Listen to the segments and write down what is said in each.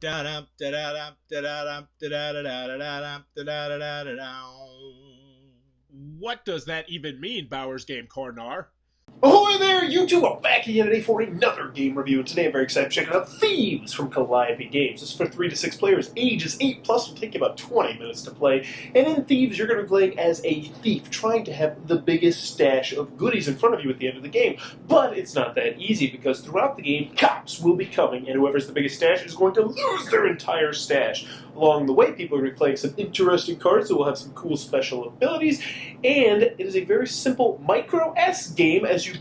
Da-dum, da-da-dum, da-da-dum, da-da-da-da-da-dum, da-da-da-da-da-dum. What does that even mean, Bowers Game Corner? Ahoy there, YouTube! I'm back again today for another game review, and today I'm very excited to check out Thieves from Calliope Games. This is for 3 to 6 players, ages 8 plus, will take you about 20 minutes to play. And in Thieves, you're going to be playing as a thief, trying to have the biggest stash of goodies in front of you at the end of the game. But it's not that easy, because throughout the game, cops will be coming, and whoever's the biggest stash is going to lose their entire stash. Along the way, people are going to be playing some interesting cards that will have some cool special abilities, and it is a very simple micro-S game as you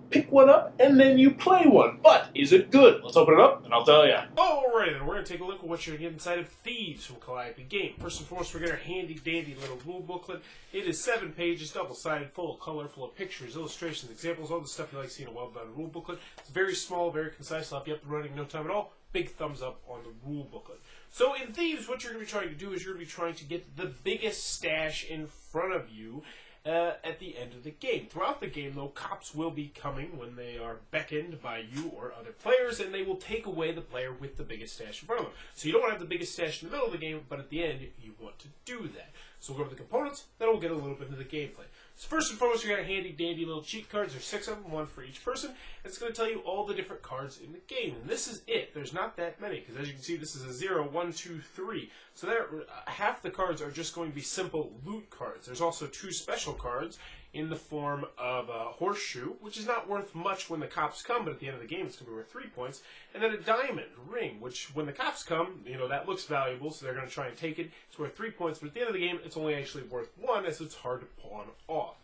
pick one up and then you play one. But is it good? Let's open it up and I'll tell you. Alright, then we're going to take a look at what you're going to get inside of Thieves from Calliope Game. First and foremost, we're going to handy dandy little rule booklet. It is 7 pages, double-sided, full of color, full of pictures, illustrations, examples, all the stuff you like seeing in a well-done rule booklet. It's very small, very concise, it'll have you up and running in no time at all. Big thumbs up on the rule booklet. So in Thieves, what you're going to be trying to do is you're going to be trying to get the biggest stash in front of you at the end of the game. Throughout the game, though, cops will be coming when they are beckoned by you or other players, and they will take away the player with the biggest stash in front of them. So you don't want to have the biggest stash in the middle of the game, but at the end, you want to do that. So we'll go over the components, then we'll get a little bit into the gameplay. So first and foremost, we got handy dandy little cheat cards. There's 6 of them, 1 for each person. It's going to tell you all the different cards in the game. And this is it. There's not that many, because as you can see, this is a 0, 1, 2, 3. So there, half the cards are just going to be simple loot cards. There's also 2 special cards in the form of a horseshoe, which is not worth much when the cops come, but at the end of the game, it's going to be worth 3 points. And then a diamond ring, which when the cops come, that looks valuable, so they're going to try and take it. It's worth 3 points, but at the end of the game, it's only actually worth 1, as it's hard to pawn off.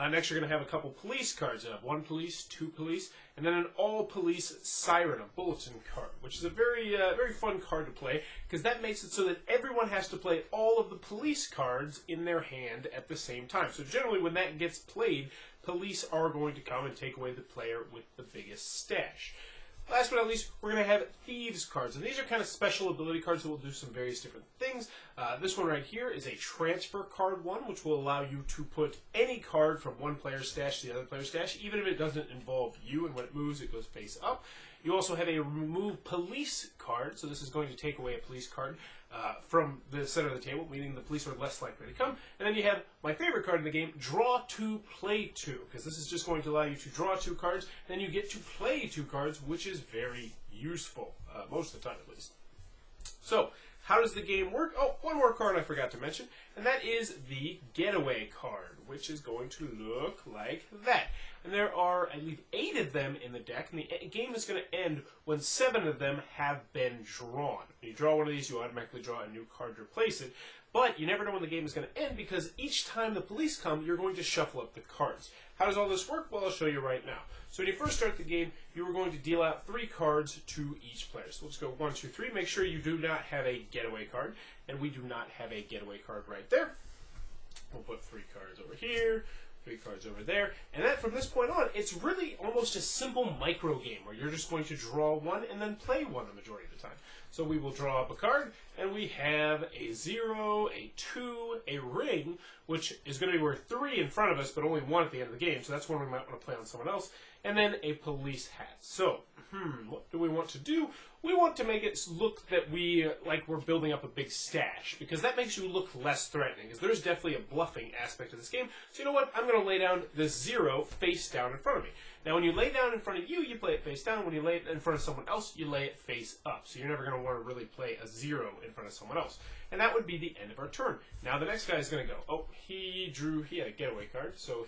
Next, you're going to have a couple police cards. You have 1 police, 2 police, and then an all-police siren, a bulletin card, which is a very fun card to play, because that makes it so that everyone has to play all of the police cards in their hand at the same time. So generally, when that gets played, police are going to come and take away the player with the biggest stash. Last but not least, we're going to have Thieves cards. And these are kind of special ability cards that will do some various different things. This one right here is a transfer card one, which will allow you to put any card from one player's stash to the other player's stash, even if it doesn't involve you, and when it moves, it goes face up. You also have a remove police card, so this is going to take away a police card from the center of the table, meaning the police are less likely to come. And then you have my favorite card in the game, draw 2, play 2, because this is just going to allow you to draw 2 cards, then you get to play 2 cards, which is very useful, most of the time at least. So, how does the game work? Oh, one more card I forgot to mention, and that is the getaway card, which is going to look like that. And there are, I believe, 8 of them in the deck, and the game is going to end when 7 of them have been drawn. When you draw one of these, you automatically draw a new card to replace it. But you never know when the game is going to end, because each time the police come, you're going to shuffle up the cards. How does all this work? Well, I'll show you right now. So when you first start the game, you are going to deal out 3 cards to each player. So let's go 1, 2, 3. Make sure you do not have a getaway card, and we do not have a getaway card right there. We'll put 3 cards over here, 3 cards over there, and then from this point on, it's really almost a simple micro game where you're just going to draw 1 and then play 1 the majority of the time. So we will draw up a card, and we have a 0, a 2, a ring, which is going to be worth 3 in front of us, but only 1 at the end of the game, so that's one we might want to play on someone else, and then a police hat. So, what do we want to do? We want to make it look that like we're building up a big stash, because that makes you look less threatening, because there's definitely a bluffing aspect of this game. So you know what? I'm going to lay down this 0 face down in front of me. Now, when you lay down in front of you, you play it face down. When you lay it in front of someone else, you lay it face up. So you're never going to want to really play a 0 in front of someone else. And that would be the end of our turn. Now, the next guy is going to go. Oh, he had a getaway card, so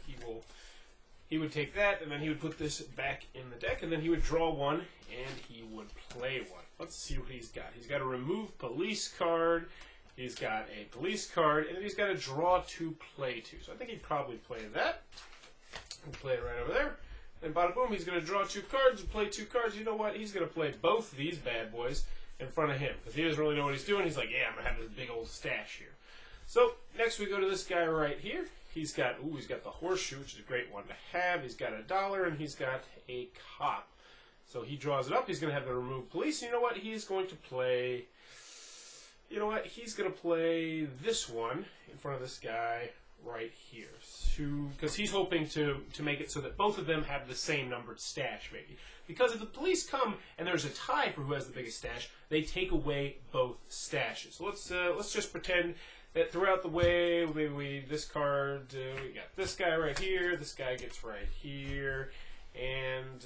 he would take that, and then he would put this back in the deck, and then he would draw 1, and he would play 1. Let's see what he's got. He's got a remove police card, he's got a police card, and then he's got a draw 2, play 2. So I think he'd probably play that. He'll play it right over there. And bada boom, he's going to draw 2 cards and play 2 cards. You know what? He's going to play both of these bad boys in front of him, because he doesn't really know what he's doing. He's like, yeah, I'm going to have this big old stash here. So, next we go to this guy right here. He's got the horseshoe, which is a great one to have. He's got a dollar, and he's got a cop. So he draws it up. He's going to have the remove police. You know what? He's going to play... He's going to play this one in front of this guy right here. Because he's hoping to make it so that both of them have the same numbered stash, maybe. Because if the police come and there's a tie for who has the biggest stash, they take away both stashes. So let's just pretend that throughout the way, maybe we discard, we got this guy right here, this guy gets right here, and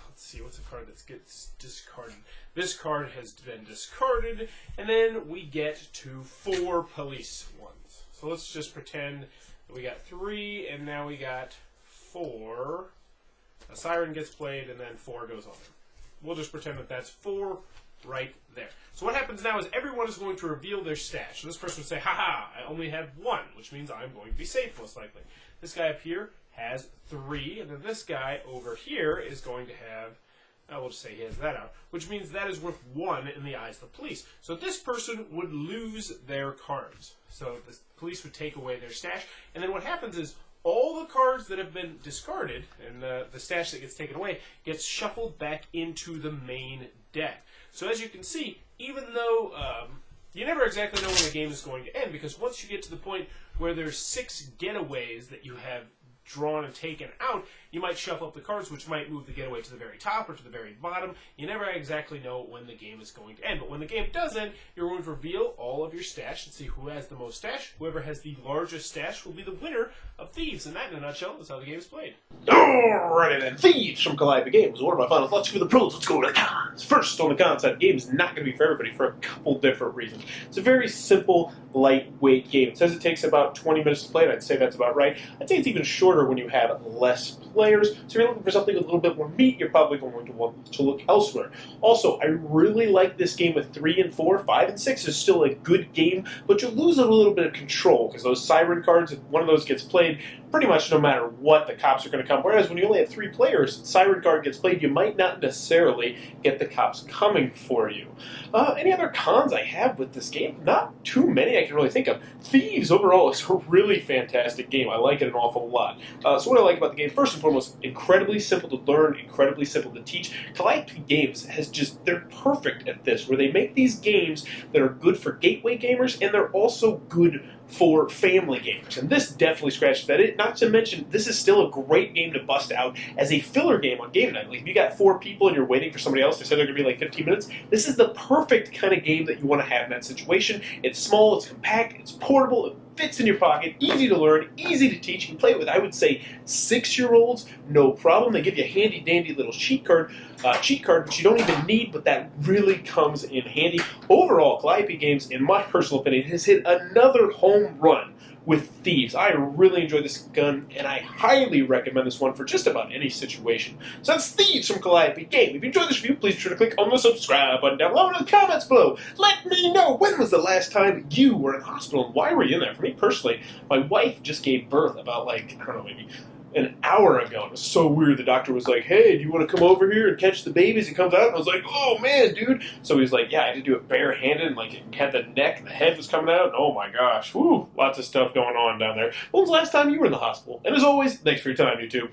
let's see, what's a card that gets discarded? This card has been discarded, and then we get to 4 police ones. So let's just pretend that we got 3, and now we got 4. A siren gets played, and then 4 goes on. We'll just pretend that that's 4 right there. So what happens now is everyone is going to reveal their stash. So this person would say, haha, I only have 1, which means I'm going to be safe, most likely. This guy up here has 3, and then this guy over here is going to have, we'll just say he has that out, which means that is worth 1 in the eyes of the police. So this person would lose their cards. So the police would take away their stash, and then what happens is all the cards that have been discarded, and the stash that gets taken away, gets shuffled back into the main deck. So as you can see, even though you never exactly know when the game is going to end, because once you get to the point where there's 6 getaways that you have drawn and taken out, you might shuffle up the cards, which might move the getaway to the very top or to the very bottom. You never exactly know when the game is going to end. But when the game does end, you're going to reveal all of your stash and see who has the most stash. Whoever has the largest stash will be the winner of Thieves. And that, in a nutshell, is how the game is played. Alrighty then, Thieves from Calliope Games. What are my final thoughts? For the pros, let's go to the cons. First, on the cons side, the game is not going to be for everybody for a couple different reasons. It's a very simple, lightweight game. It says it takes about 20 minutes to play, and I'd say that's about right. I'd say it's even shorter when you have less players. So if you're looking for something with a little bit more meat, you're probably going to want to look elsewhere. Also, I really like this game with 3 and 4. 5 and 6 is still a good game, but you lose a little bit of control because those siren cards, if one of those gets played, pretty much no matter what, the cops are going to come. Whereas when you only have 3 players, siren card gets played, you might not necessarily get the cops coming for you. Any other cons I have with this game? Not too many I can really think of. Thieves overall is a really fantastic game. I like it an awful lot. So what I like about the game, first and foremost, incredibly simple to learn, incredibly simple to teach. Calliope Games they're perfect at this, where they make these games that are good for gateway gamers, and they're also good for family gamers. And this definitely scratches that itch. Not to mention, this is still a great game to bust out as a filler game on game night. Like if you got 4 people and you're waiting for somebody else, they said they're going to be like 15 minutes, this is the perfect kind of game that you want to have in that situation. It's small, it's compact, it's portable, it fits in your pocket, easy to learn, easy to teach. You can play it with, I would say, 6-year-olds, no problem. They give you a handy-dandy little cheat card, which you don't even need, but that really comes in handy. Overall, Calliope Games, in my personal opinion, has hit another home run with Thieves. I really enjoy this gun, and I highly recommend this one for just about any situation. So that's Thieves from Calliope Games. If you enjoyed this review, please be sure to click on the subscribe button down below in the comments below. Let me know, when was the last time you were in hospital, and why were you in there? For me personally, my wife just gave birth about, like, I don't know, maybe an hour ago. It was so weird. The doctor was like, hey, do you want to come over here and catch the babies? He comes out, and I was like, oh, man, dude. So he was like, yeah, I had to do it barehanded, and like, it had the neck, and the head was coming out, and oh, my gosh. Whew, lots of stuff going on down there. When was the last time you were in the hospital? And as always, thanks for your time, YouTube.